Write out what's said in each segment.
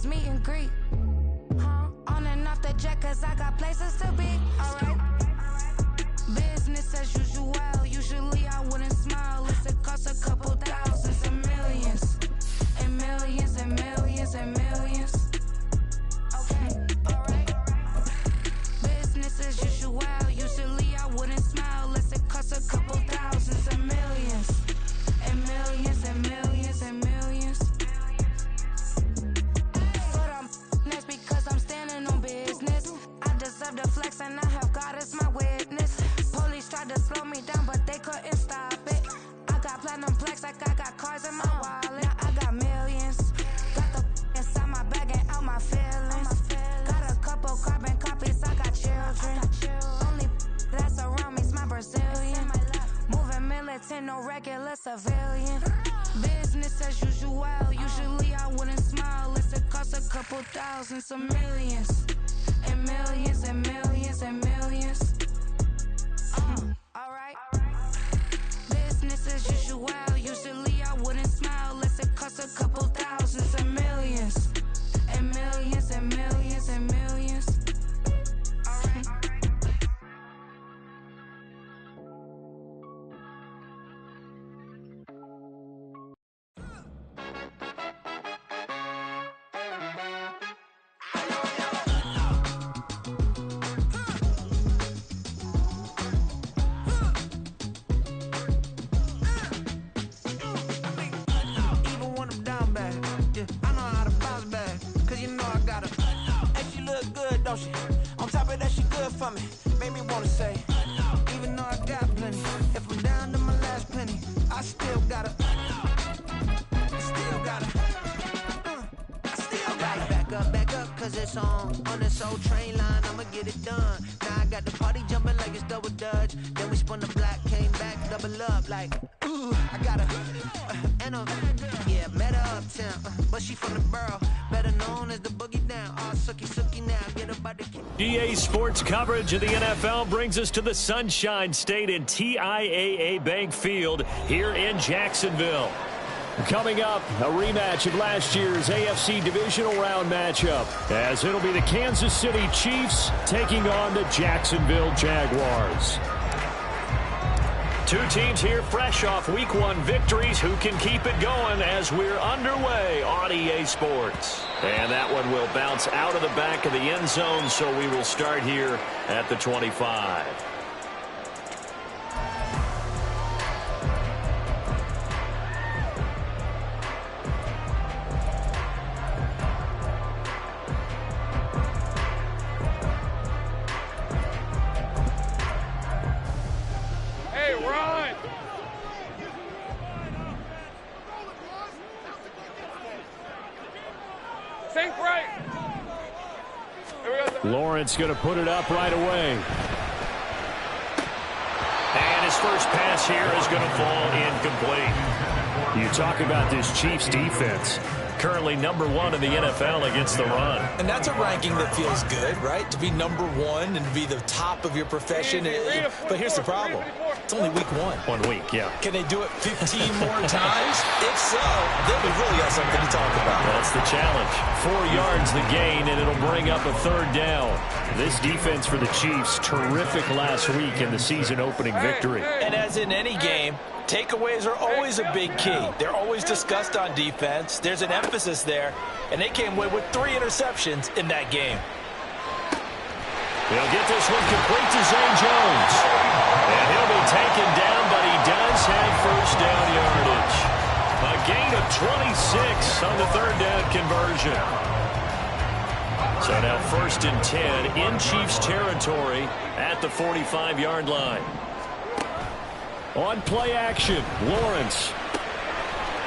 just meet and greet. On and off the jet, cause I got places to be. Alright. Business as usual. Usually I wouldn't smile. It costs a couple thousands and millions. And millions and millions and millions. Okay, alright. Business as usual. Usually I wouldn't smile. It costs a couple thousands and millions. And millions and millions and millions. But I'm next because I'm standing on business. I deserve the flex and I have God as my witness. Police tried to slow me down, but they couldn't stop it. I got platinum plaques like I got cars in my wallet. I got millions. Got the inside my bag and out my feelings. Got a couple carbon copies, I got children. Only that's around me's my Brazilian. Moving militant, no regular civilian. Business as usual. Usually I wouldn't smile. It costs a couple thousands of millions. And millions and millions and millions. Alright. Business as usual. Usually I wouldn't smile. It costs a couple thousands of millions. And millions and millions and millions. Alright. On top of that, she good for me. Made me wanna say, even though I got plenty, if I'm down to my last penny, I still gotta back up, cause it's on this old train line, I'ma get it done. Now I got the party jumping like it's double dutch. Then we spun the block, came back, double up, like, ooh, I got met her uptown, but she from the borough, better known as the boogie down. Oh, sookie now, get up by the GA Sports coverage of the NFL brings us to the Sunshine State in TIAA Bank Field here in Jacksonville. Coming up, a rematch of last year's AFC Divisional Round matchup, as it'll be the Kansas City Chiefs taking on the Jacksonville Jaguars. Two teams here fresh off Week 1 victories. Who can keep it going as we're underway on EA Sports? And that one will bounce out of the back of the end zone, so we will start here at the 25. Lawrence going to put it up right away. And his first pass here is going to fall incomplete. You talk about this Chiefs defense. Currently number 1 in the NFL against the run. And that's a ranking that feels good, right? To be number 1 and be the top of your profession. But here's the problem. It's only week 1. 1 week, yeah. Can they do it 15 more times? If so, then we really got something to talk about. That's the challenge. 4 yards the gain, and it'll bring up a third down. This defense for the Chiefs, terrific last week in the season-opening victory. And as in any game, takeaways are always a big key. They're always discussed on defense. There's an emphasis there, and they came away with 3 interceptions in that game. They'll get this one complete to Zay Jones. And he'll be taken down, but he does have first down yardage. A gain of 26 on the third down conversion. So now 1st and 10 in Chiefs territory at the 45-yard line. On play action, Lawrence.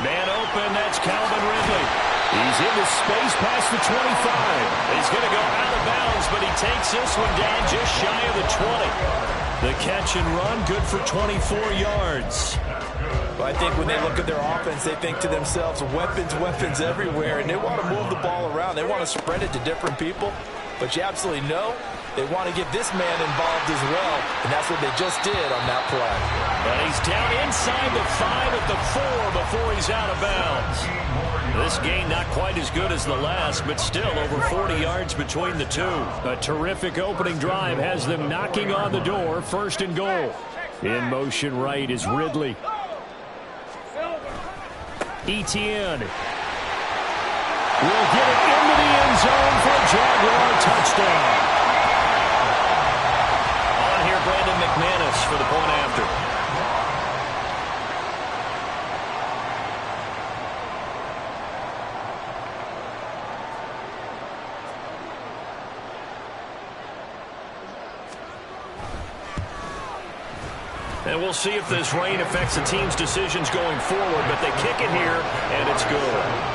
Man open, that's Calvin Ridley. He's into space past the 25. He's going to go out of bounds, but he takes this one down just shy of the 20. The catch and run, good for 24 yards. Well, I think when they look at their offense, they think to themselves, weapons everywhere, and they want to move the ball around. They want to spread it to different people, but you absolutely know they want to get this man involved as well, and that's what they just did on that play. And he's down inside the 5 at the 4 before he's out of bounds. This gain not quite as good as the last, but still over 40 yards between the two. A terrific opening drive has them knocking on the door, 1st and goal. In motion right is Ridley. Etienne will get it into the end zone for a Jaguar touchdown. On here, Brandon McManus for the point after. And we'll see if this rain affects the team's decisions going forward, but they kick it here, and it's good.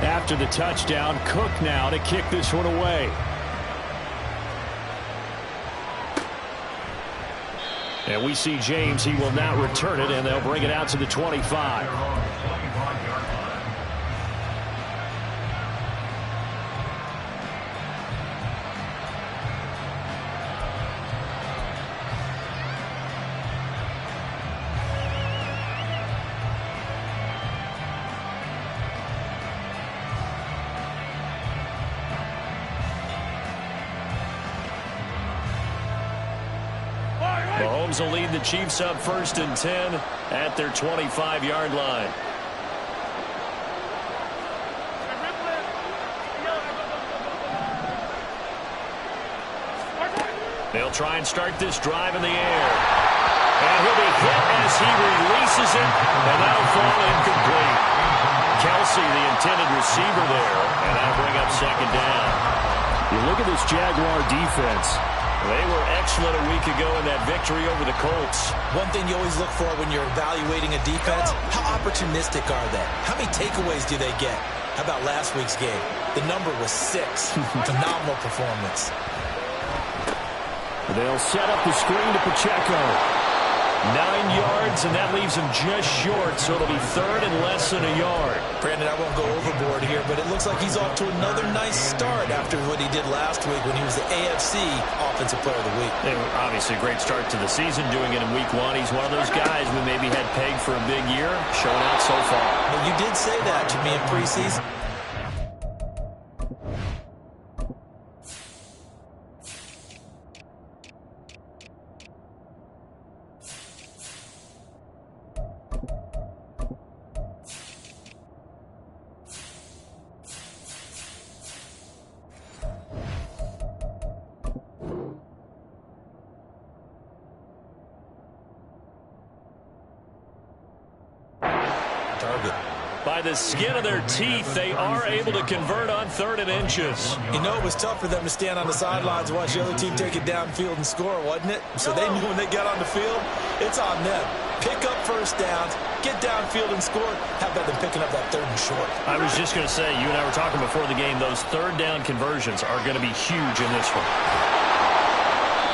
After the touchdown, Cook now to kick this one away. And we see James. He will not return it, and they'll bring it out to the 25. Mahomes will lead the Chiefs up 1st and 10 at their 25-yard line. They'll try and start this drive in the air. And he'll be hit as he releases it, and that'll fall incomplete. Kelsey, the intended receiver there, and that'll bring up 2nd down. You look at this Jaguar defense. They were excellent a week ago in that victory over the Colts. One thing you always look for when you're evaluating a defense, how opportunistic are they? How many takeaways do they get? How about last week's game? The number was 6. Phenomenal performance. They'll set up the screen to Pacheco. 9 yards, and that leaves him just short, so it'll be 3rd and less than a yard. Brandon, I won't go overboard here, but it looks like he's off to another nice start after what he did last week when he was the AFC Offensive Player of the Week. Obviously, a great start to the season, doing it in Week 1. He's one of those guys we maybe had pegged for a big year, showing out so far. But you did say that to me in preseason. By the skin of their teeth, they are able to convert on 3rd and inches. You know, it was tough for them to stand on the sidelines and watch the other team take it downfield and score, wasn't it? So they knew when they got on the field, it's on them. Pick up 1st downs, get downfield and score. How about them picking up that 3rd and short? I was just going to say, you and I were talking before the game, those 3rd down conversions are going to be huge in this one.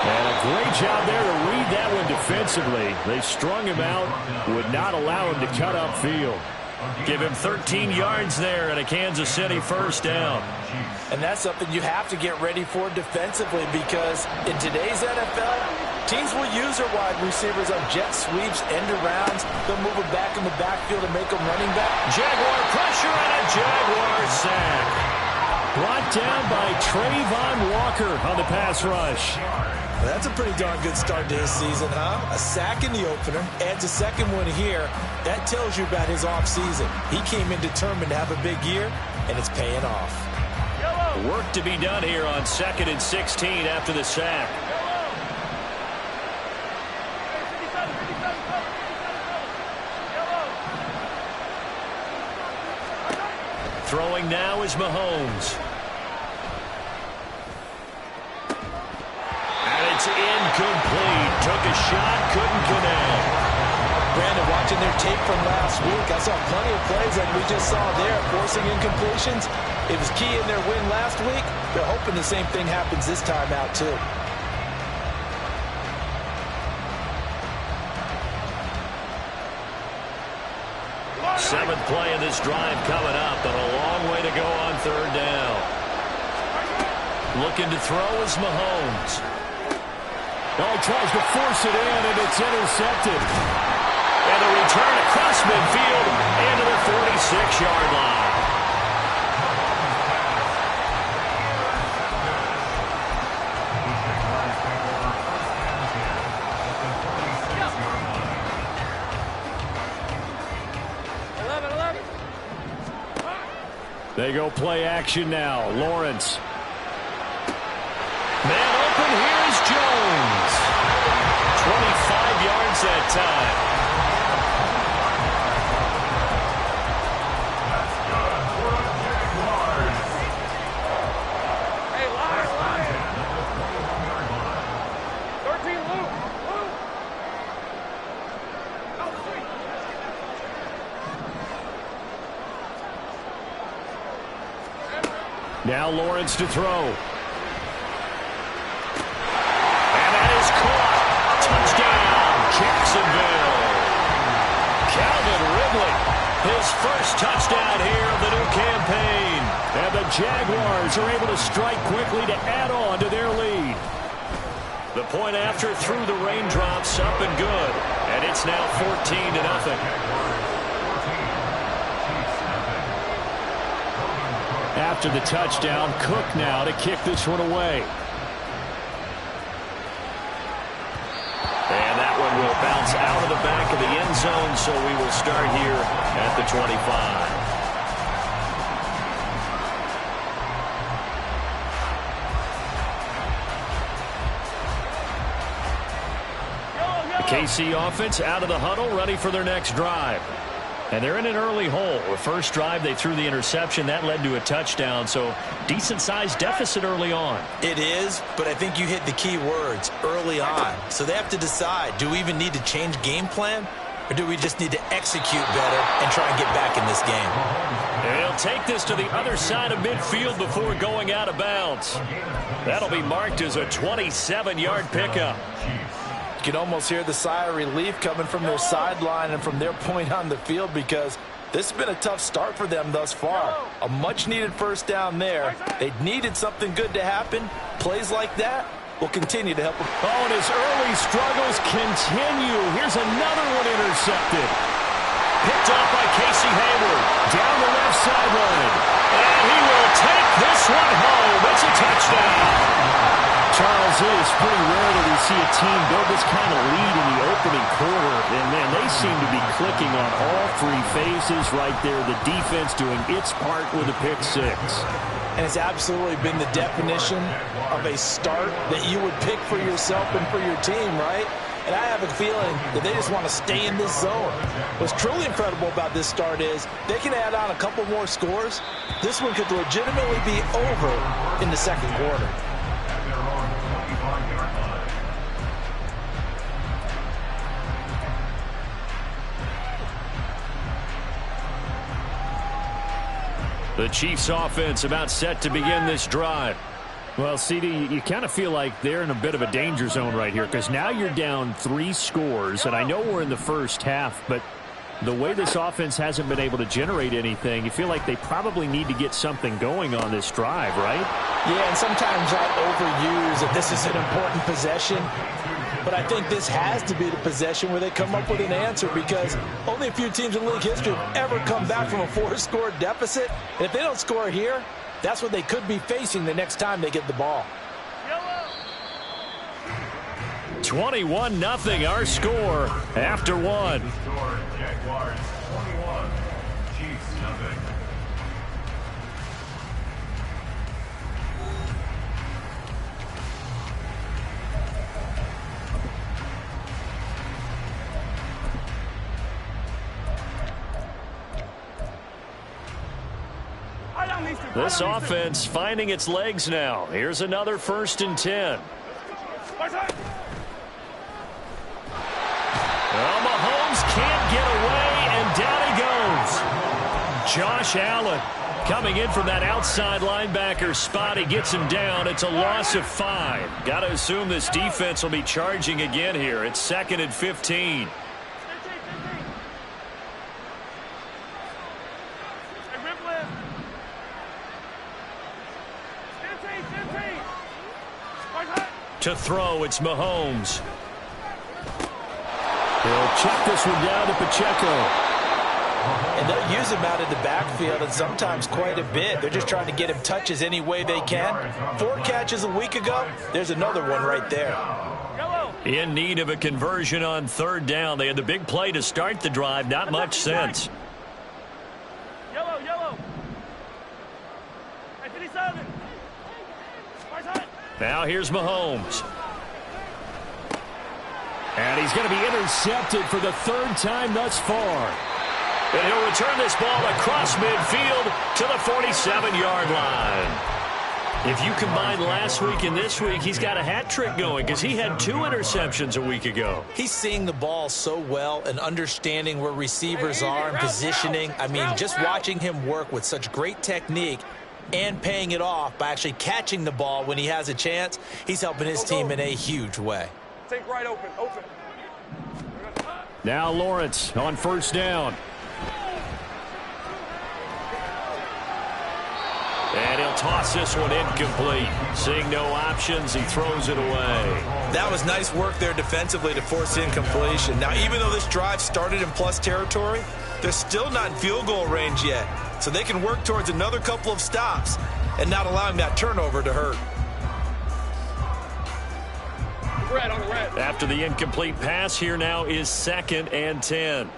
And a great job there to read that one defensively. They strung him out, would not allow him to cut upfield. Give him 13 yards there and a Kansas City 1st down. And that's something you have to get ready for defensively, because in today's NFL, teams will use their wide receivers on jet sweeps, end arounds. They'll move them back in the backfield and make them running back. Jaguar pressure and a Jaguar sack. Brought down by Trayvon Walker on the pass rush. That's a pretty darn good start to his season, huh? A sack in the opener, adds a 2nd one here. That tells you about his offseason. He came in determined to have a big year, and it's paying off. Work to be done here on 2nd and 16 after the sack. Throwing now is Mahomes. incomplete. Took a shot, couldn't connect. Brandon, watching their tape from last week, I saw plenty of plays like we just saw there, forcing incompletions. It was key in their win last week. They're hoping the same thing happens this time out, too. Seventh play of this drive coming up, and a long way to go on third down. Looking to throw is Mahomes. Oh, he tries to force it in, and it's intercepted. And a return across midfield into the 46-yard line. They go play action now. Lawrence. Man open, here's Jones. 25 yards that time. Now Lawrence to throw. And that is caught. Touchdown, Jacksonville. Calvin Ridley, his first touchdown here of the new campaign. And the Jaguars are able to strike quickly to add on to their lead. The point after through the raindrops, up and good. And it's now 14-0. After the touchdown, Cook now to kick this one away. And that one will bounce out of the back of the end zone, so we will start here at the 25. The KC offense out of the huddle, ready for their next drive. And they're in an early hole. The first drive, they threw the interception. That led to a touchdown, so decent-sized deficit early on. It is, but I think you hit the key words, early on. So they have to decide, do we even need to change game plan, or do we just need to execute better and try and get back in this game? And he'll take this to the other side of midfield before going out of bounds. That'll be marked as a 27-yard pickup. You can almost hear the sigh of relief coming from their sideline and from their point on the field, because this has been a tough start for them thus far. A much-needed first down there. They needed something good to happen. Plays like that will continue to help them. Oh, and his early struggles continue. Here's another one intercepted. Picked up by Casey Hayward. Down the left sideline. And he will take this one home. It's a touchdown. Charles, it is pretty rare that we see a team build this kind of lead in the opening quarter. And, man, they seem to be clicking on all three phases right there. The defense doing its part with a pick six. And it's absolutely been the definition of a start that you would pick for yourself and for your team, right? And I have a feeling that they just want to stay in this zone. What's truly incredible about this start is they can add on a couple more scores. This one could legitimately be over in the second quarter. The Chiefs offense about set to begin this drive. Well, CD, you kind of feel like they're in a bit of a danger zone right here, because now you're down 3 scores, and I know we're in the first half, but the way this offense hasn't been able to generate anything, you feel like they probably need to get something going on this drive, right? Yeah, and sometimes I overuse that this is an important possession. But I think this has to be the possession where they come up with an answer, because only a few teams in league history have ever come back from a 4-score deficit. And if they don't score here, that's what they could be facing the next time they get the ball. 21-0 our score after one. Jaguars 21, Chiefs nothing. This offense finding its legs now. Here's another 1st and 10. Well, Mahomes can't get away, and down he goes. Josh Allen coming in from that outside linebacker spot. He gets him down. It's a loss of 5. Got to assume this defense will be charging again here. It's 2nd and 15. To throw, it's Mahomes. He'll check this one down to Pacheco. And they'll use him out in the backfield, and sometimes quite a bit. They're just trying to get him touches any way they can. 4 catches a week ago. There's another one right there. In need of a conversion on 3rd down. They had the big play to start the drive. Not much sense. Now here's Mahomes. And he's going to be intercepted for the 3rd time thus far. And he'll return this ball across midfield to the 47-yard line. If you combine last week and this week, he's got a hat trick going because he had 2 interceptions a week ago. He's seeing the ball so well and understanding where receivers are and positioning. I mean, just watching him work with such great technique and paying it off by actually catching the ball when he has a chance, he's helping his team in a huge way. Take right open. Now Lawrence on 1st down. And he'll toss this one incomplete. Seeing no options, he throws it away. That was nice work there defensively to force incompletion. Now, even though this drive started in plus territory, they're still not in field goal range yet. So they can work towards another couple of stops and not allowing that turnover to hurt. After the incomplete pass, here now is 2nd and 10.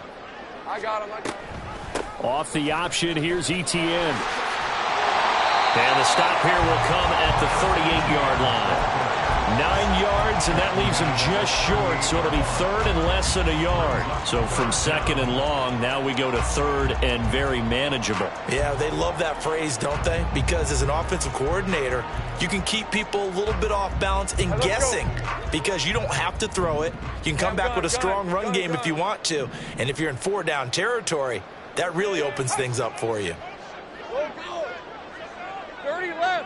I got him. Off the option, here's Etienne. And the stop here will come at the 38-yard line. 9 yards, and that leaves him just short, so it'll be 3rd and less than a yard. So from 2nd and long, now we go to 3rd and very manageable. Yeah, they love that phrase, don't they? Because as an offensive coordinator, you can keep people a little bit off balance and guessing because you don't have to throw it. You can come back with a strong run game if you want to. And if you're in 4-down territory, that really opens things up for you. 30 left.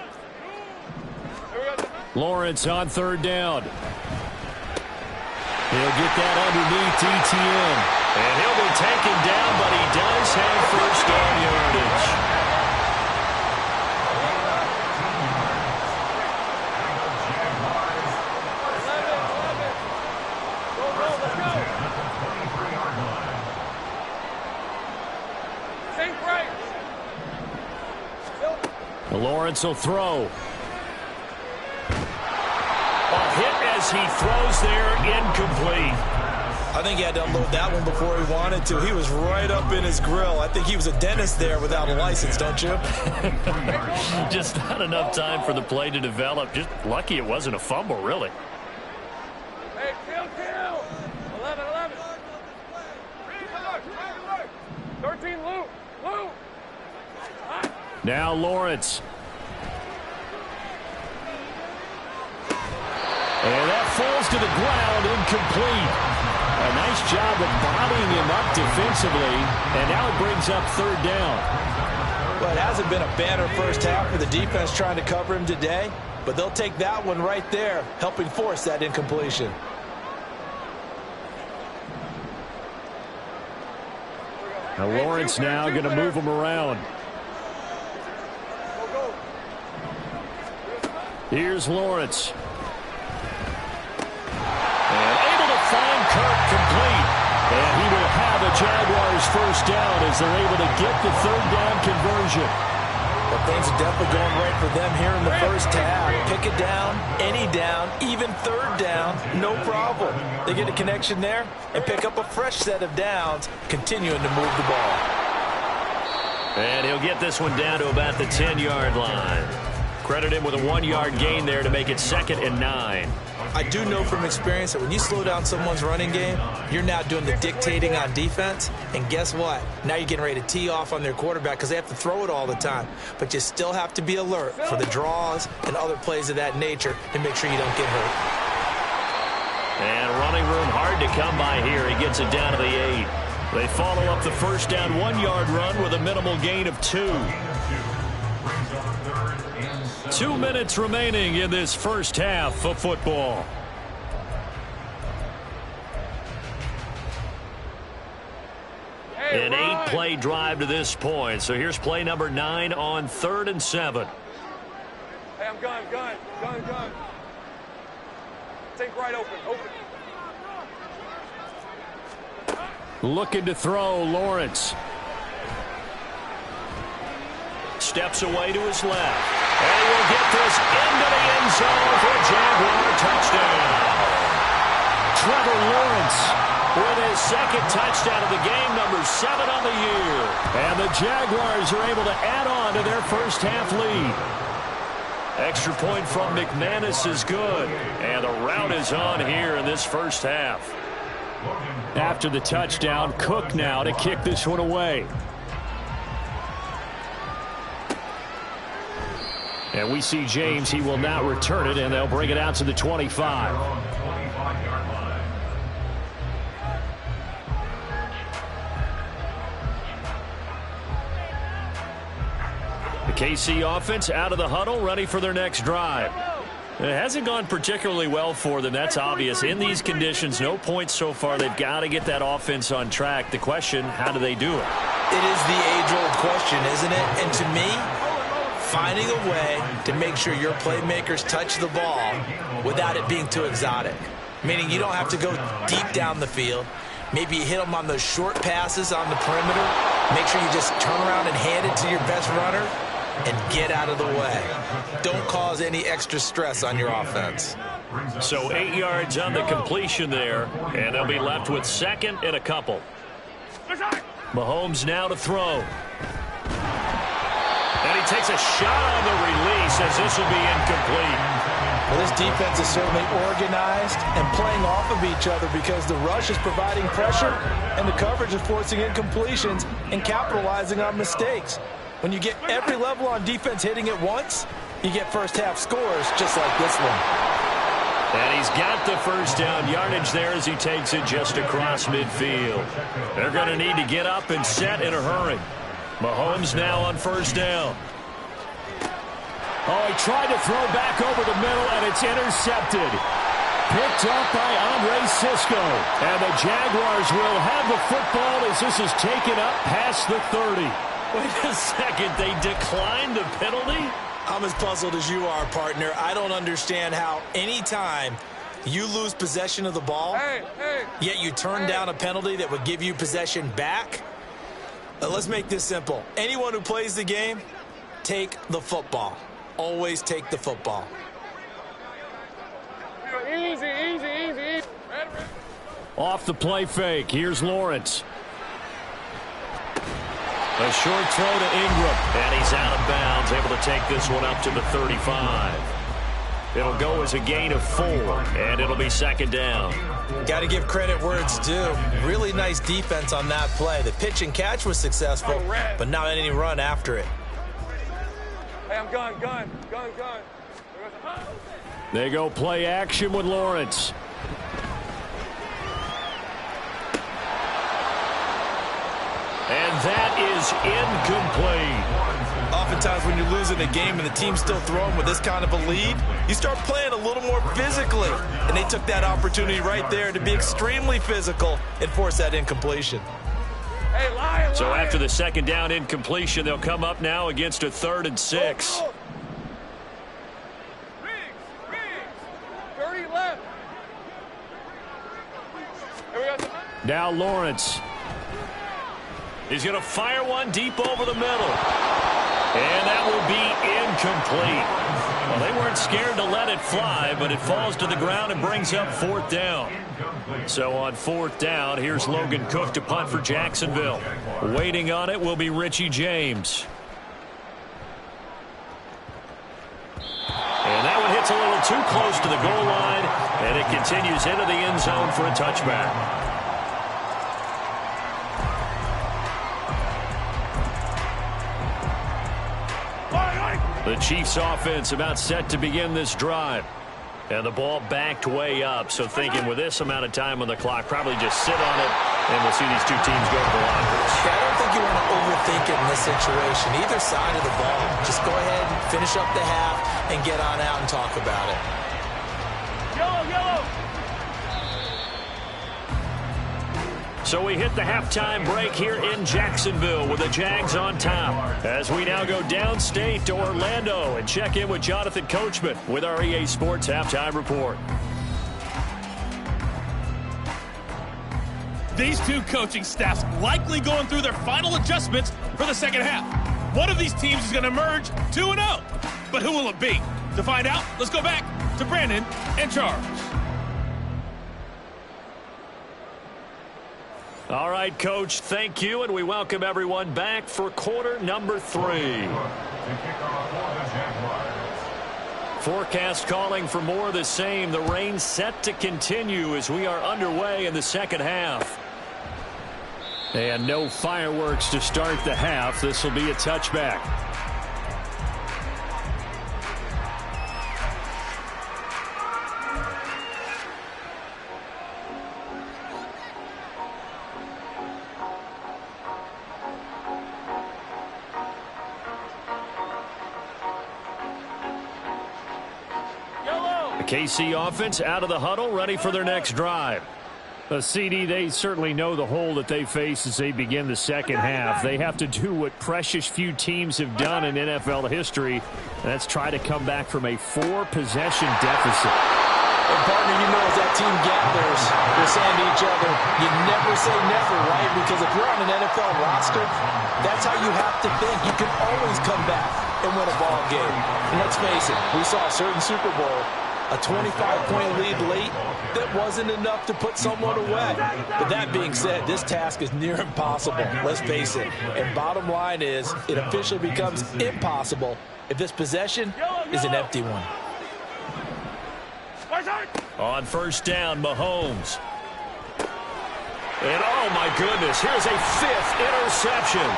Lawrence on 3rd down. He'll get that underneath Etienne. And he'll be taken down, but he does have 1st down yardage. Lawrence will throw. A hit as he throws there, incomplete. I think he had to unload that one before he wanted to. He was right up in his grill. I think he was a dentist there without a license, don't you? Just not enough time for the play to develop. Just lucky it wasn't a fumble, really. Hey, kill. 11. 13, Lou. Now Lawrence. And that falls to the ground, incomplete. A nice job of bodying him up defensively, and now it brings up 3rd down. Well, it hasn't been a banner first half for the defense trying to cover him today, but they'll take that one right there, helping force that incompletion. Now Lawrence now going to move him around. Here's Lawrence. And able to find Kirk complete. And he will have a Jaguars 1st down as they're able to get the 3rd down conversion. Well, things are definitely going right for them here in the first half. Pick it down, any down, even 3rd down, no problem. They get a connection there and pick up a fresh set of downs, continuing to move the ball. And he'll get this one down to about the 10-yard line. Credit him with a 1-yard gain there to make it 2nd and 9. I do know from experience that when you slow down someone's running game, you're now doing the dictating on defense. And guess what? Now you're getting ready to tee off on their quarterback because they have to throw it all the time. But you still have to be alert for the draws and other plays of that nature to make sure you don't get hurt. And running room hard to come by here. He gets it down to the 8. They follow up the first down 1-yard run with a minimal gain of 2. 2 minutes remaining in this first half of football. An 8-play drive to this point. So here's play number 9 on 3rd and 7. Hey, I'm gun. Take right open. Looking to throw, Lawrence. Steps away to his left. And he will get this into the end zone for a Jaguar touchdown. Trevor Lawrence with his second touchdown of the game, number 7 on the year. And the Jaguars are able to add on to their first half lead. Extra point from McManus is good. And the route is on here in this first half. After the touchdown, Cook now to kick this one away. And we see James. He will not return it, and they'll bring it out to the 25. The KC offense out of the huddle, ready for their next drive. It hasn't gone particularly well for them. That's obvious. In these conditions, no points so far. They've got to get that offense on track. The question, how do they do it? It is the age-old question, isn't it? And to me, finding a way to make sure your playmakers touch the ball without it being too exotic. Meaning you don't have to go deep down the field. Maybe you hit them on those short passes on the perimeter. Make sure you just turn around and hand it to your best runner and get out of the way. Don't cause any extra stress on your offense. So 8 yards on the completion there, and they'll be left with 2nd and a couple. Mahomes now to throw. And he takes a shot on the release as this will be incomplete. Well, this defense is certainly organized and playing off of each other because the rush is providing pressure and the coverage is forcing incompletions and capitalizing on mistakes. When you get every level on defense hitting at once, you get first half scores just like this one. And he's got the first down yardage there as he takes it just across midfield. They're going to need to get up and set in a hurry. Mahomes now on first down. Oh, he tried to throw back over the middle, and it's intercepted. Picked up by Andre Cisco. And the Jaguars will have the football as this is taken up past the 30. Wait a second, they declined the penalty? I'm as puzzled as you are, partner. I don't understand how any time you lose possession of the ball, yet you turn down a penalty that would give you possession back. Let's make this simple. Anyone who plays the game, take the football. Always take the football. Easy. Off the play fake. Here's Lawrence. A short throw to Ingram. And he's out of bounds, able to take this one up to the 35. It'll go as a gain of 4, and it'll be 2nd down. Got to give credit where it's due. Really nice defense on that play. The pitch and catch was successful, but not any run after it. Hey, I'm gun. They go play action with Lawrence. And that is incomplete. Oftentimes when you're losing a game and the team's still throwing with this kind of a lead, you start playing a little more physically. And they took that opportunity right there to be extremely physical and force that incompletion. Hey, lion. So after the 2nd down incompletion, they'll come up now against a 3rd and 6. 30 left. Now Lawrence. He's going to fire one deep over the middle. And that will be incomplete. Well, they weren't scared to let it fly, but it falls to the ground and brings up 4th down. So on 4th down, here's Logan Cook to punt for Jacksonville. Waiting on it will be Richie James. And that one hits a little too close to the goal line, and it continues into the end zone for a touchback. The Chiefs offense about set to begin this drive. And the ball backed way up, so thinking with this amount of time on the clock, probably just sit on it, and we'll see these two teams go to the lockers. I don't think you want to overthink it in this situation. Either side of the ball. Just go ahead and finish up the half and get on out and talk about it. Yellow, yellow. So we hit the halftime break here in Jacksonville with the Jags on top. As we now go downstate to Orlando and check in with Jonathan Coachman with our EA Sports Halftime Report. These two coaching staffs likely going through their final adjustments for the second half. One of these teams is going to emerge 2-0. But who will it be? To find out, let's go back to Brandon and Charles. All right, Coach, thank you, and we welcome everyone back for quarter number 3. Forecast calling for more of the same. The rain set to continue as we are underway in the second half. And no fireworks to start the half. This will be a touchback. The KC offense out of the huddle, ready for their next drive. The CD, they certainly know the hole that they face as they begin the second half. They have to do what precious few teams have done in NFL history, and that's try to come back from a 4-possession deficit. And partner, you know, as that team gathers, we're saying to each other, you never say never, right? Because if you're on an NFL roster, that's how you have to think. You can always come back and win a ball game. And let's face it, we saw a certain Super Bowl, a 25-point lead late, that wasn't enough to put someone away. But that being said, this task is near impossible, let's face it. And bottom line is, it officially becomes impossible if this possession is an empty one. On first down, Mahomes. And oh my goodness, here's a 5th interception.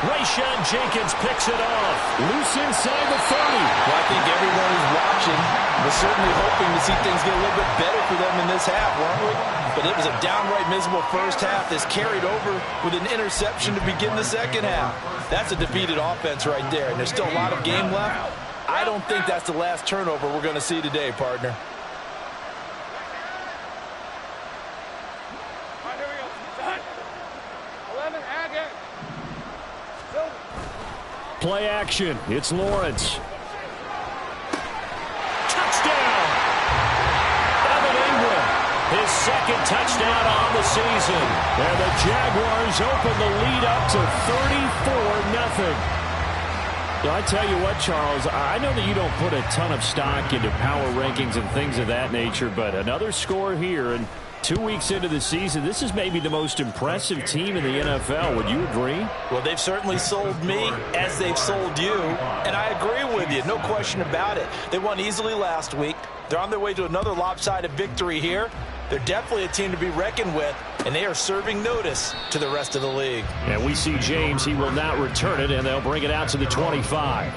Rayshawn Jenkins picks it off. Loose inside the 30. Well, I think everyone who's watching was certainly hoping to see things get a little bit better for them in this half, weren't we? But it was a downright miserable first half that's carried over with an interception to begin the second half. That's a defeated offense right there, and there's still a lot of game left. I don't think that's the last turnover we're going to see today, partner. Play action. It's Lawrence. Touchdown! Evan Ingram, his second touchdown on the season. And the Jaguars open the lead up to 34-0. I tell you what, Charles, I know that you don't put a ton of stock into power rankings and things of that nature, but another score here, and 2 weeks into the season, this is maybe the most impressive team in the NFL. Would you agree? Well, they've certainly sold me as they've sold you, and I agree with you, no question about it. They won easily last week. They're on their way to another lopsided victory here. They're definitely a team to be reckoned with, and they are serving notice to the rest of the league. And we see James. He will not return it, and they'll bring it out to the 25.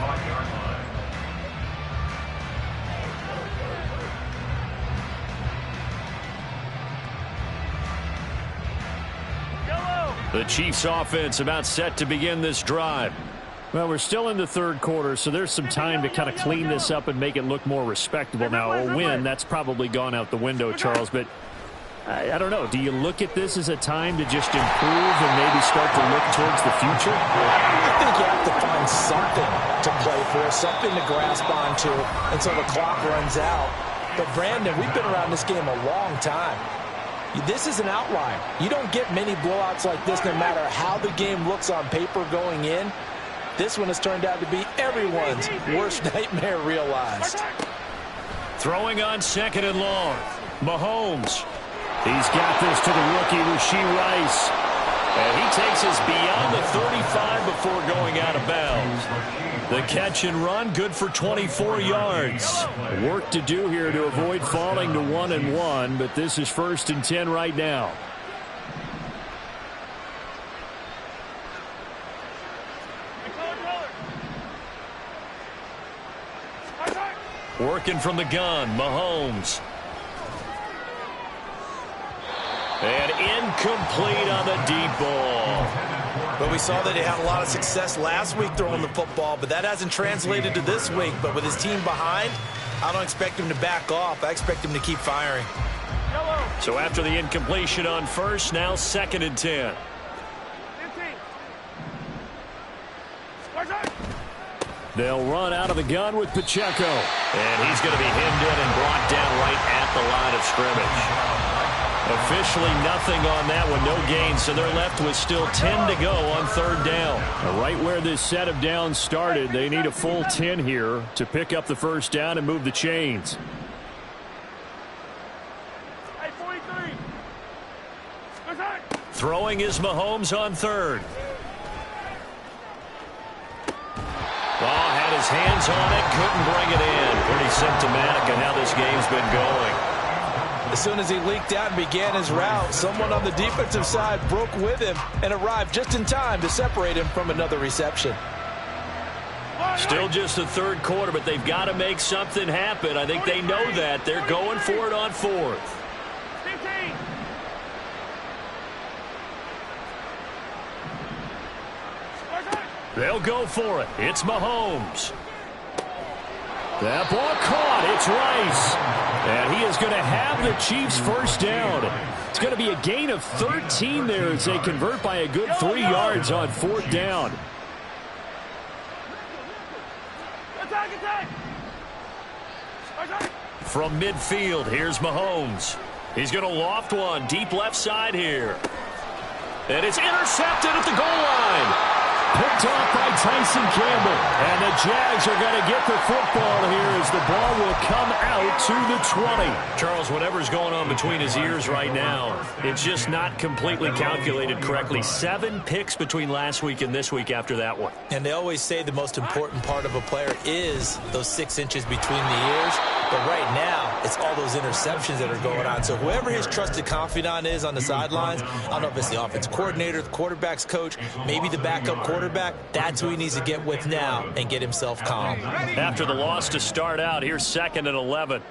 The Chiefs offense about set to begin this drive. Well, we're still in the third quarter, so there's some time to kind of clean this up and make it look more respectable. Now, a win, that's probably gone out the window, Charles, but I don't know. Do you look at this as a time to just improve and maybe start to look towards the future? I think you have to find something to play for, something to grasp onto until the clock runs out. But, Brandon, we've been around this game a long time. This is an outlier. You don't get many blowouts like this no matter how the game looks on paper going in. This one has turned out to be everyone's worst nightmare realized. Throwing on second and long. Mahomes. He's got this to the rookie, Rashee Rice. And he takes us beyond the 35 before going out of bounds. The catch and run, good for 24 yards. Work to do here to avoid falling to 1-1, but this is 1st and 10 right now. Working from the gun, Mahomes. And incomplete on the deep ball. But we saw that he had a lot of success last week throwing the football, but that hasn't translated to this week. But with his team behind, I don't expect him to back off. I expect him to keep firing. So after the incompletion on first, now 2nd and 10. They'll run out of the gun with Pacheco. And he's going to be hemmed in and brought down right at the line of scrimmage. Officially nothing on that one, no gain, so they're left with still 10 to go on 3rd down. Right where this set of downs started, they need a full 10 here to pick up the 1st down and move the chains. Throwing is Mahomes on 3rd. Had his hands on it, couldn't bring it in. Pretty symptomatic of how this game's been going. As soon as he leaked out and began his route, someone on the defensive side broke with him and arrived just in time to separate him from another reception. Still just the 3rd quarter, but they've got to make something happen. I think they know that. They're going for it on 4th. They'll go for it. It's Mahomes. That ball caught. It's Rice. And he is going to have the Chiefs 1st down. It's going to be a gain of 13 there as they convert by a good 3 yards on 4th down. From midfield, here's Mahomes. He's going to loft one deep left side here. And it's intercepted at the goal line. Picked off by Tyson Campbell. And the Jags are going to get the football here as the ball will come out to the 20. Charles, whatever's going on between his ears right now, it's just not completely calculated correctly. 7 picks between last week and this week after that one. And they always say the most important part of a player is those 6 inches between the ears. But right now, it's all those interceptions that are going on. So whoever his trusted confidant is on the sidelines, I don't know if it's the offense coordinator, the quarterback's coach, maybe the backup quarterback, that's who he needs to get with now and get himself calm. After the loss to start out, here's 2nd and 11.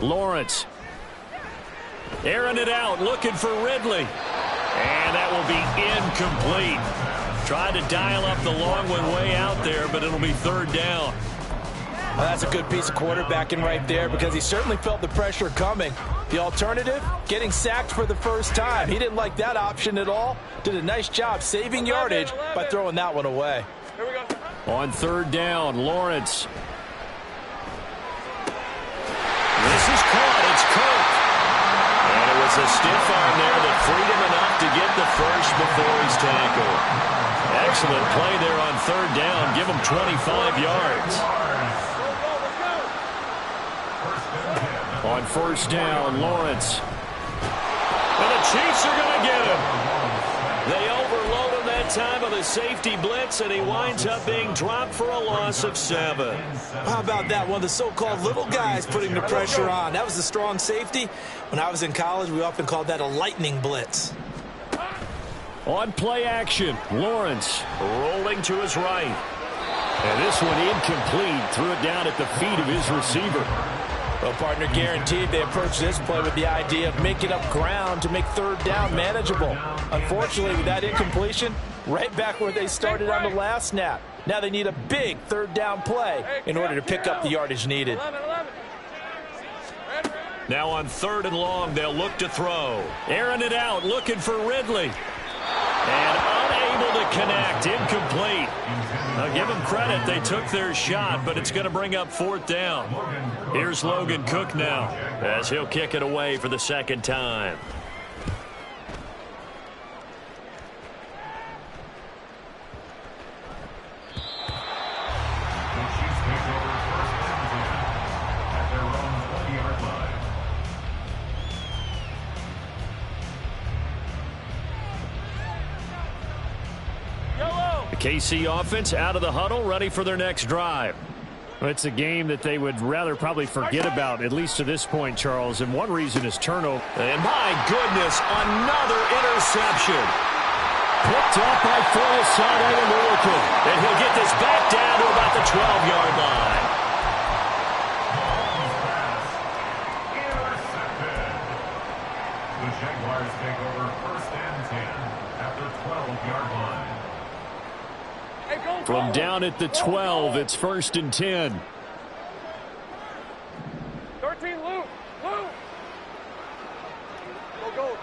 Lawrence. Airing it out, looking for Ridley. And that will be incomplete. Tried to dial up the long one way out there, but it'll be 3rd down. Well, that's a good piece of quarterbacking right there because he certainly felt the pressure coming. The alternative, getting sacked for the 1st time. He didn't like that option at all. Did a nice job saving yardage by throwing that one away. Here we go. On 3rd down, Lawrence. This is caught. It's Cook. And it was a stiff arm there that freed him enough to get the first before he's tackled. Excellent play there on 3rd down. Give him 25 yards. On 1st down, Lawrence. And the Chiefs are going to get him. They overload him that time with a safety blitz, and he winds up being dropped for a loss of 7. How about that? One of the so-called little guys putting the pressure on. That was a strong safety. When I was in college, we often called that a lightning blitz. On play action, Lawrence. Rolling to his right. And this one incomplete. Threw it down at the feet of his receiver. Well, partner, guaranteed they approach this play with the idea of making up ground to make 3rd down manageable. Unfortunately, with that incompletion, right back where they started on the last snap. Now they need a big 3rd down play in order to pick up the yardage needed. Now on 3rd and long, they'll look to throw. Airing it out, looking for Ridley. And unable to connect, incomplete. I'll give them credit, they took their shot, but it's going to bring up 4th down. Here's Logan Cook now, as he'll kick it away for the 2nd time. The KC offense out of the huddle, ready for their next drive. It's a game that they would rather probably forget about, at least to this point, Charles. And one reason is turnover. And my goodness, another interception. Picked Picked up by Foyesade Oluokun. And he'll get this back down to about the 12-yard line. The Jaguars take over 1st and 10 at the 12-yard line. From down at the 12, it's 1st and 10. 13, Lou. Lou. Go.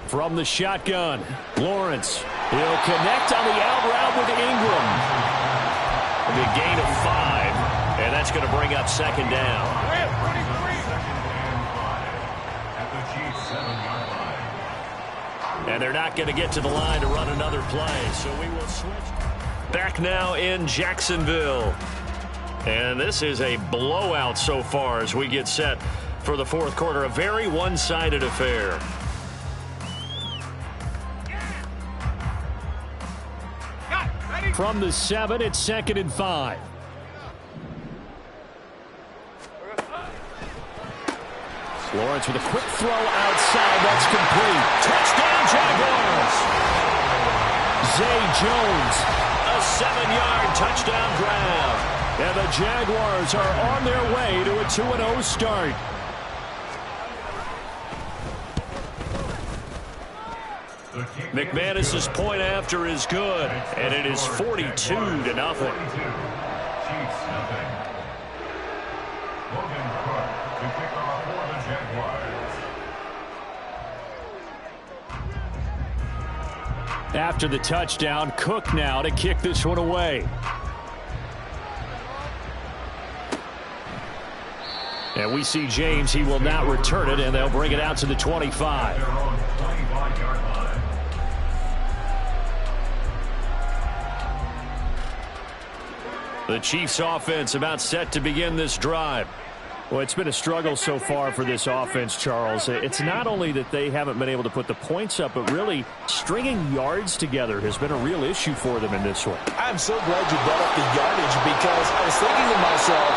From the shotgun, Lawrence. He'll connect on the out route with Ingram. The gain of 5, and that's going to bring up 2nd down. And they're not going to get to the line to run another play, so we will switch. Back now in Jacksonville. And this is a blowout so far as we get set for the 4th quarter. A very one-sided affair. From the 7, it's 2nd and 5. Lawrence with a quick throw outside. That's complete. Touchdown, Jaguars. Zay Jones, a 7-yard touchdown grab. And the Jaguars are on their way to a 2-0 start. McManus's point after is good, and it is 42-0. Chiefs nothing. Logan Cook to kick off for the Jaguars. After the touchdown, Cook now to kick this one away. And we see James. He will not return it, and they'll bring it out to the 25. Their own 25-yard line. The Chiefs offense about set to begin this drive. Well, it's been a struggle so far for this offense, Charles. It's not only that they haven't been able to put the points up, but really stringing yards together has been a real issue for them in this one. I'm so glad you brought up the yardage because I was thinking to myself,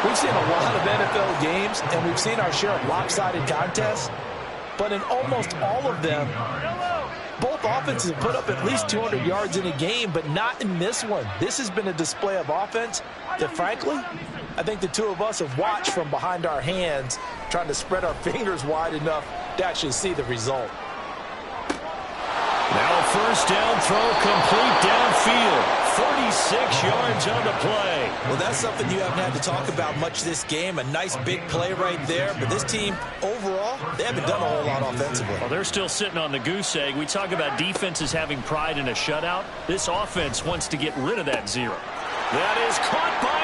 we've seen a lot of NFL games and we've seen our share of lopsided contests, but in almost all of them, both offenses have put up at least 200 yards in a game, but not in this one. This has been a display of offense that, frankly, I think the two of us have watched from behind our hands, trying to spread our fingers wide enough to actually see the result. Now a 1st down throw complete downfield. 36 yards on the play. Well, that's something you haven't had to talk about much this game. A nice big play right there. But this team, overall, they haven't done a whole lot offensively. Well, they're still sitting on the goose egg. We talk about defenses having pride in a shutout. This offense wants to get rid of that 0. That is caught by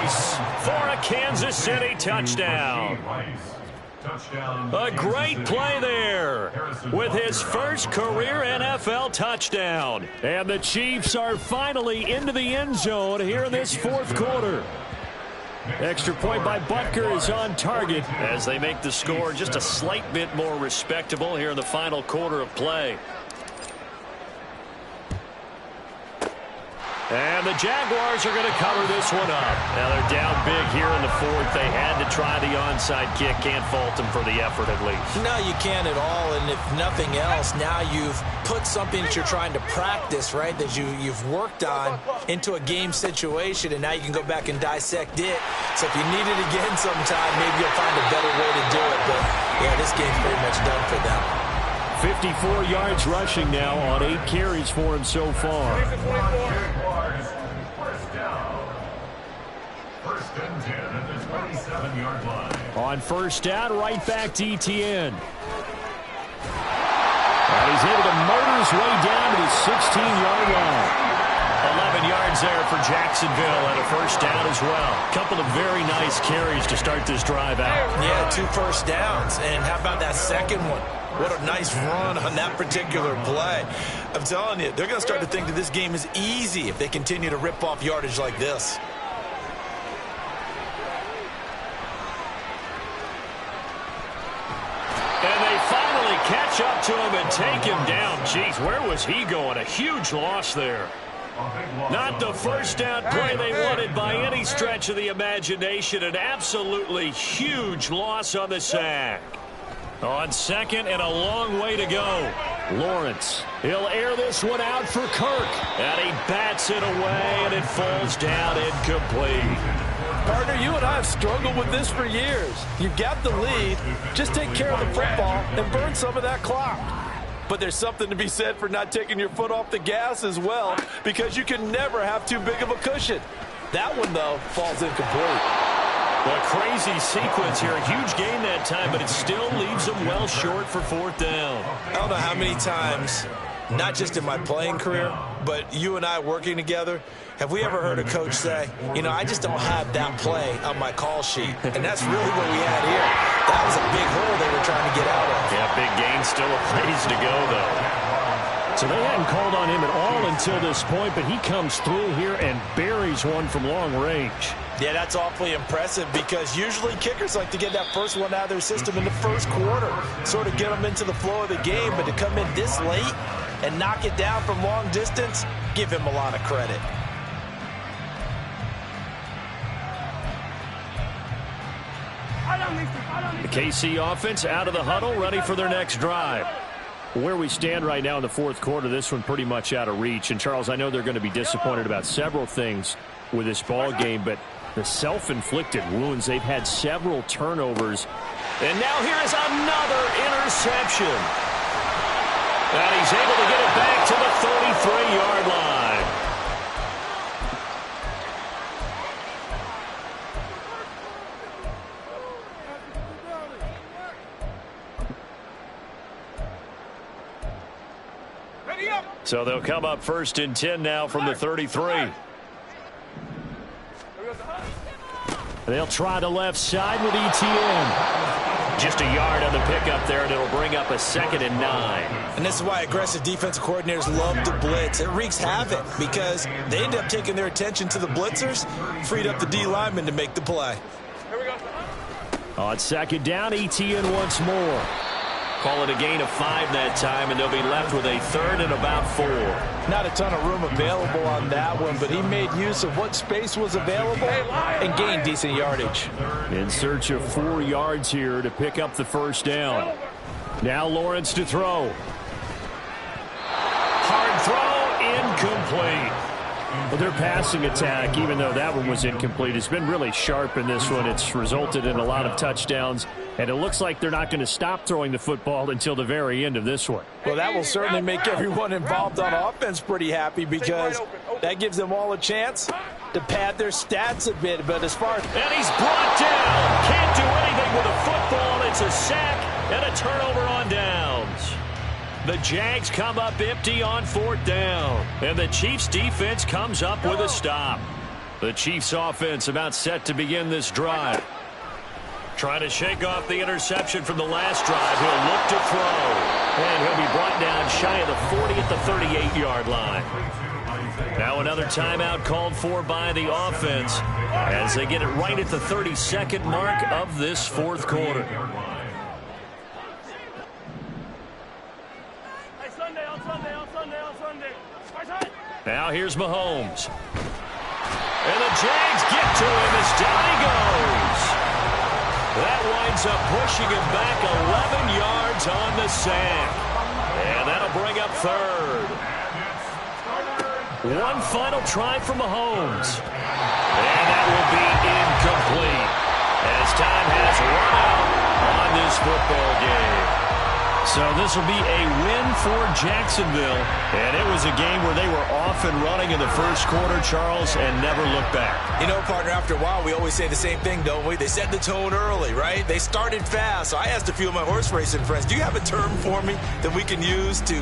Rice for a Kansas City touchdown. A great play there with his first career NFL touchdown. And the Chiefs are finally into the end zone here in this 4th quarter. Extra point by Butker is on target as they make the score just a slight bit more respectable here in the final quarter of play. And the Jaguars are going to cover this one up. Now they're down big here in the 4th. They had to try the onside kick. Can't fault them for the effort at least. No, you can't at all. And if nothing else, now you've put something that you're trying to practice, right, that you've worked on into a game situation, and now you can go back and dissect it. So if you need it again sometime, maybe you'll find a better way to do it. But, yeah, this game's pretty much done for them. 54 yards rushing now on 8 carries for him so far. First and 10 at the 27-yard line. On 1st down, right back to Etienne. And he's able to motor his way down to the 16-yard line. 11 yards there for Jacksonville and a 1st down as well. Couple of very nice carries to start this drive out. Yeah, 2 first downs. And how about that second one? What a nice run on that particular play. I'm telling you, they're going to start to think that this game is easy if they continue to rip off yardage like this. And they finally catch up to him and take him down. Jeez, where was he going? A huge loss there. Not the 1st down play they wanted by any stretch of the imagination. An absolutely huge loss on the sack. On 2nd and a long way to go. Lawrence, he'll air this one out for Kirk. And he bats it away, and it falls down incomplete. Partner, you and I have struggled with this for years. You've got the lead. Just take care of the football and burn some of that clock. But there's something to be said for not taking your foot off the gas as well, because you can never have too big of a cushion. That one, though, falls incomplete. A crazy sequence here. A huge gain that time, but it still leaves them well short for fourth down. I don't know how many times, not just in my playing career, but you and I working together, have we ever heard a coach say, you know, I just don't have that play on my call sheet. And that's really what we had here. That was a big hole they were trying to get out of. Yeah, big gain, still a ways to go, though. So they hadn't called on him at all until this point, but he comes through here and buries one from long range. Yeah, that's awfully impressive, because usually kickers like to get that first one out of their system in the first quarter, sort of get them into the flow of the game. But to come in this late and knock it down from long distance, give him a lot of credit. The KC offense out of the huddle, ready for their next drive. Where we stand right now in the fourth quarter, this one pretty much out of reach. And, Charles, I know they're going to be disappointed about several things with this ball game, but the self-inflicted wounds, they've had several turnovers. And now here is another interception. And he's able to get it back to the 33-yard line. So they'll come up 1st and 10 now from the 33. They'll try the left side with ETN. Just a yard on the pickup there, and it'll bring up a 2nd and 9. And this is why aggressive defensive coordinators love to blitz. It wreaks havoc because they end up taking their attention to the blitzers, freed up the D lineman to make the play. On 2nd down, ETN once more. Call it a gain of 5 that time, and they'll be left with a 3rd and about 4. Not a ton of room available on that one, but he made use of what space was available and gained decent yardage. In search of 4 yards here to pick up the first down. Now Lawrence to throw. Hard throw, incomplete. Well, their passing attack, even though that one was incomplete, has been really sharp in this one. It's resulted in a lot of touchdowns, and it looks like they're not going to stop throwing the football until the very end of this one. Well, that will certainly make everyone involved on offense pretty happy, because that gives them all a chance to pad their stats a bit. But as far as... And he's brought down. Can't do anything with a football. It's a sack and a turnover on downs. The Jags come up empty on 4th down, and the Chiefs defense comes up with a stop. The Chiefs offense about set to begin this drive. Trying to shake off the interception from the last drive. He'll look to throw, and he'll be brought down shy of the 40 at the 38-yard line. Now another timeout called for by the offense as they get it right at the 32nd mark of this fourth quarter. Now here's Mahomes. And the Jags get to him as down he goes. That winds up pushing him back 11 yards on the sack. And that'll bring up 3rd. One final try for Mahomes. And that will be incomplete as time has run out on this football game. So this will be a win for Jacksonville. And it was a game where they were off and running in the first quarter, Charles, and never looked back. You know, partner, after a while, we always say the same thing, don't we? They set the tone early, right? They started fast. So I asked a few of my horse racing friends, do you have a term for me that we can use to